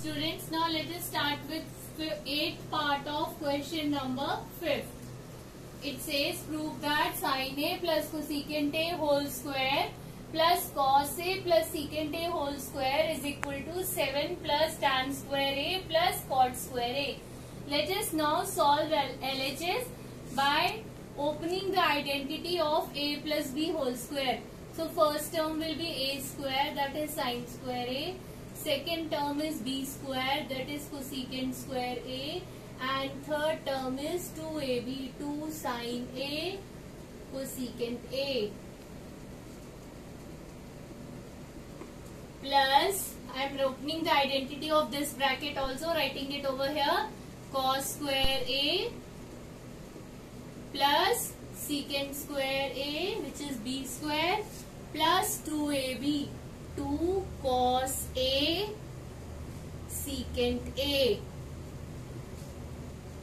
Students, now let us start with 8th part of question number 5th. It says prove that sin A plus cosecant A whole square plus cos A plus secant A whole square is equal to 7 plus tan square A plus cot square A. Let us now solve LHS by opening the identity of A plus B whole square. So first term will be A square, that is sin square A. Second term is B square, that is cosecant square A. And third term is 2AB, 2 sin A cosecant A. Plus, I am opening the identity of this bracket also, writing it over here, cos square A plus secant square A, which is B square, plus 2AB, 2 cos A secant A.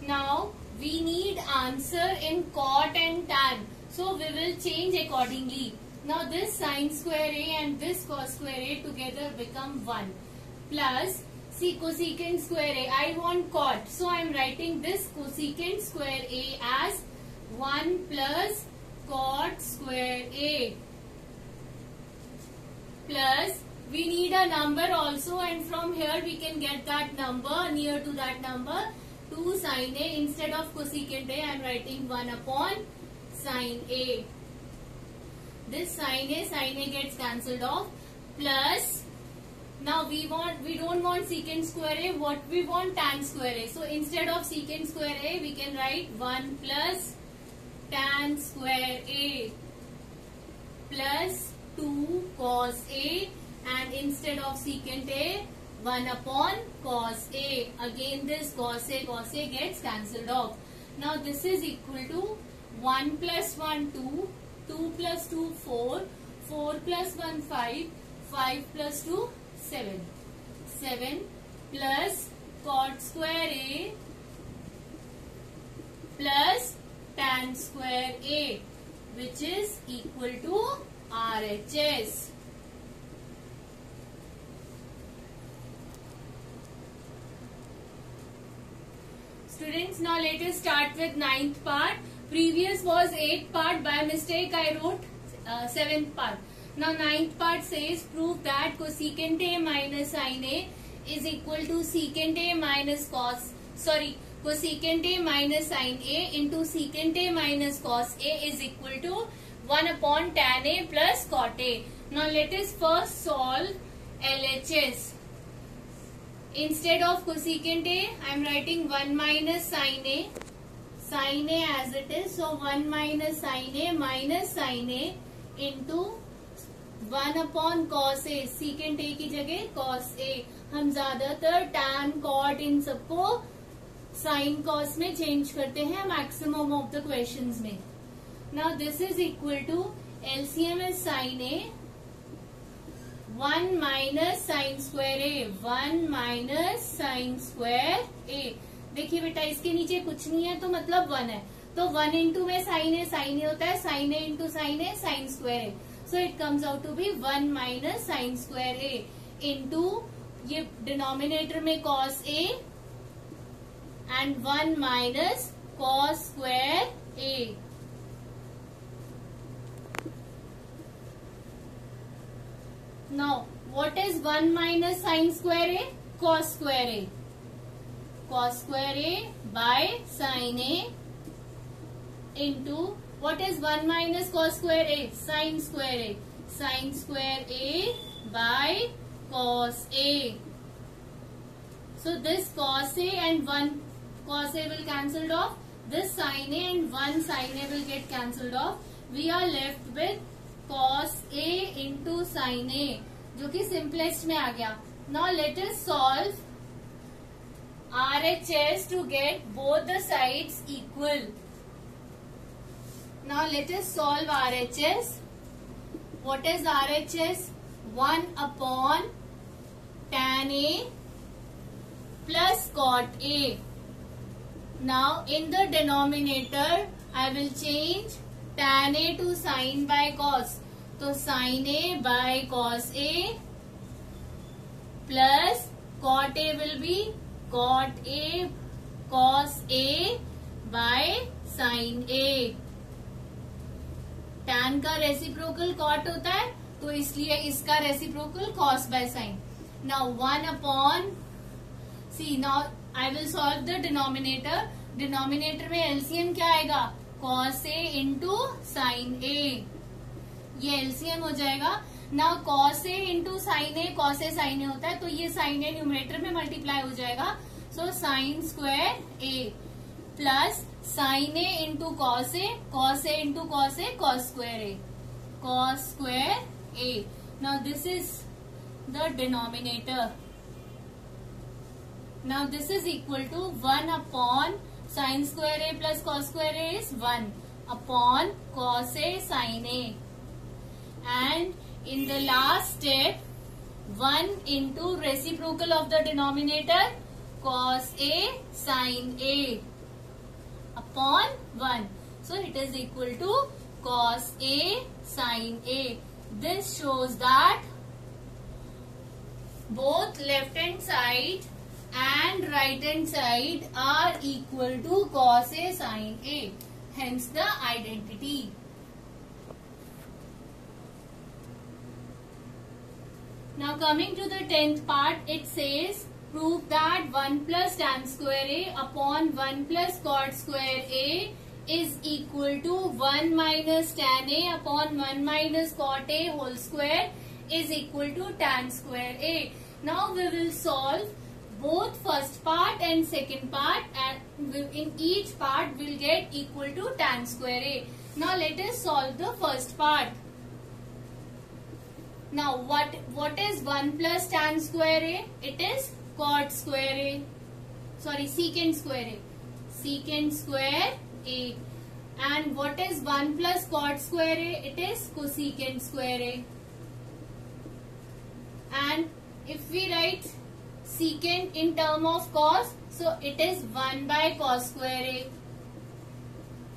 Now, we need answer in cot and tan. So, we will change accordingly. Now, this sin square A and this cos square A together become 1. Plus, see cosecant square A. I want cot. So, I am writing this cosecant square A as 1 plus cot square A. Plus, we need a number also, and from here we can get that number, near to that number, 2 sin A. Instead of cosecant A, I am writing 1 upon sin A. This sin A gets cancelled off. Plus, now we don't want secant square A, what we want tan square A. So instead of secant square A, we can write 1 plus tan square A plus 2 cos A, and instead of secant A, 1 upon cos A. Again this cos A gets cancelled off. Now this is equal to 1 plus 1 2, 2 plus 2 4, 4 plus 1 5, 5 plus 2 7. 7 plus cot square A plus tan square A, which is equal to RHS. Students, now let us start with 9th part. Previous was 8th part. By mistake I wrote 7th part. Now 9th part says prove that cosecant A minus sin A is equal to secant A minus cosecant A minus sin A into secant A minus cos A is equal to 1 upon tan A plus cot A. Now let us first solve LHS. Instead of cosecant A, I am writing 1 minus sin A. Sin A as it is. So 1 minus sin A into 1 upon cos A. Secant A की जगह cos A. हम ज्यादातर tan, cot इन सबको sin cos में change करते हैं maximum of the questions में. Now this is equal to LCM is sin A. 1 minus sin square A. 1 minus sin square A. देखिए बेटा इसके नीचे कुछ नहीं है तो मतलब 1 है. तो 1 इंटू में sin A होता है. sin A into sin A sin square A. So it comes out to be 1 minus sin square A into ये डिनोमिनेटर में cos A and 1 minus cos square A. Now, what is 1 minus sin square A? Cos square A. Cos square A by sin A into, what is 1 minus cos square A? Sin square A. Sin square A by cos A. So, this cos A and 1 cos A will cancelled off. This sin A and 1 sin A will get cancelled off. We are left with cos A into sin A, जो कि simplest में आ गया. Now let us solve RHS to get both the sides equal. Now let us solve RHS. What is RHS? 1 upon tan A plus cot A. Now in the denominator I will change tan A to sin by cos. तो sin A by cos A plus cot A will be cot A cos A by sin A. tan का reciprocal cot होता है, तो इसलिए इसका reciprocal cos by sin. Now 1 upon, see now I will solve the denominator. Denominator में LCM क्या आएगा, cos A into sine A. ये एलसीएम हो जाएगा. Now cos A into sine A, cos A sine A होता है, तो ये साइन A न्यूमरेटर में मल्टीप्लाई हो जाएगा. So sine square A plus sine A into cos A, cos A into cos A, cos square A, cos square A. Now this is the denominator. Now this is equal to 1 upon sin square A plus cos square A is 1 upon cos A sin A. And in the last step, 1 into reciprocal of the denominator cos A sin A upon 1. So it is equal to cos A sin A. This shows that both left hand side and right hand side are equal to cos A sin A, hence the identity. Now coming to the 10th part, it says prove that 1 plus tan square A upon 1 plus cot square A is equal to 1 minus tan A upon 1 minus cot A whole square is equal to tan square A. Now we will solve both first part and second part, and in each part we'll get equal to tan square A. Now let us solve the first part. Now what is 1 plus tan square A? It is cot square A. Sorry, secant square A. Secant square A. And what is 1 plus cot square A? It is cosecant square A. And if we write secant in term of cos, so it is 1 by cos square A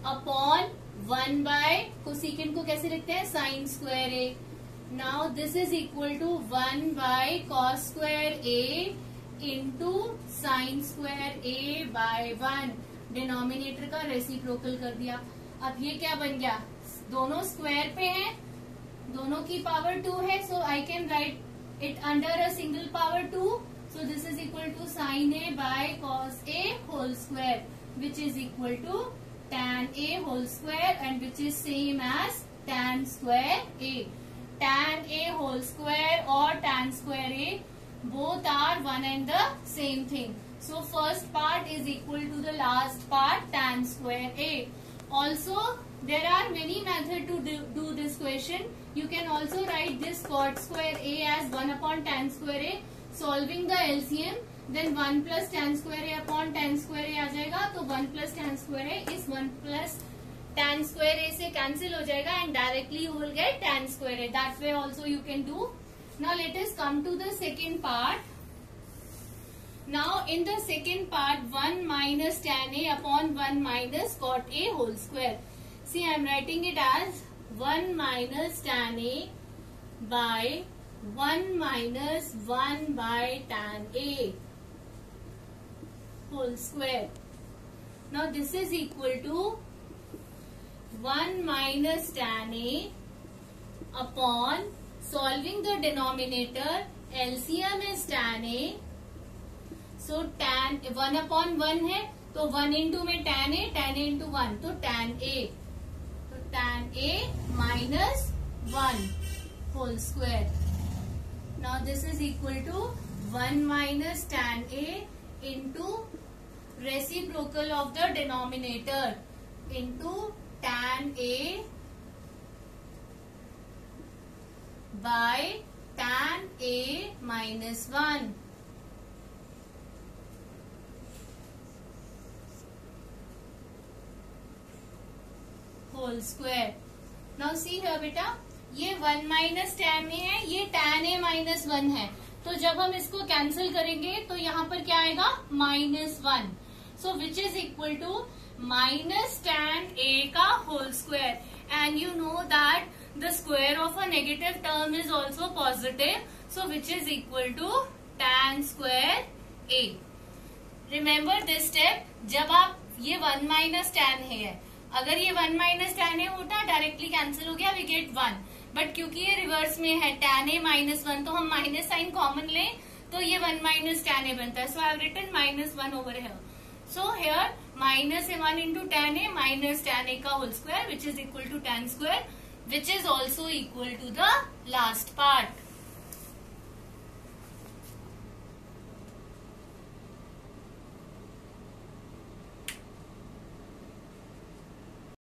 upon 1 by cosecant को कैसे लिखते हैं, sin square A. Now this is equal to 1 by cos square A into sin square A by 1. Denominator का reciprocal कर दिया. अब ये क्या बन गया, दोनों स्क्वायर पे हैं, दोनों की पावर 2 है, so I can write it under a single power 2. So this is equal to sin A by cos A whole square, which is equal to tan A whole square, and which is same as tan square A. Tan A whole square or tan square A, both are one and the same thing. So first part is equal to the last part, tan square A. Also there are many methods to do this question. You can also write this cot square A as 1 upon tan square A. Solving the LCM, then 1 plus tan square A upon tan square A आ जाएगा, तो 1 plus tan square A is 1 plus tan square A से cancel हो जाएगा, and directly you will get tan square A. That way also you can do. Now let us come to the second part. Now in the second part, 1 minus tan A upon 1 minus cot A whole square. See, I am writing it as 1 minus tan A by 1 minus 1 by tan A whole square. Now this is equal to 1 minus tan A upon, solving the denominator, LCM is tan A. So tan 1 upon 1 है, तो 1 into में tan A into 1, तो tan A. तो tan A minus 1 whole square. Now this is equal to 1 minus tan A into reciprocal of the denominator into tan A by tan A minus 1. Whole square. Now see here बेटा, ये 1 minus tan A है, ये tan A minus 1 है, तो जब हम इसको cancel करेंगे तो यहाँ पर क्या आएगा, -1. So which is equal to minus tan A का whole square. And you know that the square of a negative term is also positive, so which is equal to tan square a. Remember this step. जब आप ये 1 minus tan है, अगर ये 1 minus tan a होता directly cancel हो गया, we get 1. But क्योंकि ये रिवर्स में है tan a माइनस 1, तो हम माइनस साइन कॉमन लें तो ये 1 माइनस tan a बनता है. So I have written minus 1 over here. So here minus 1 into tan a minus tan a का whole square which is equal to tan square which is also equal to the last part.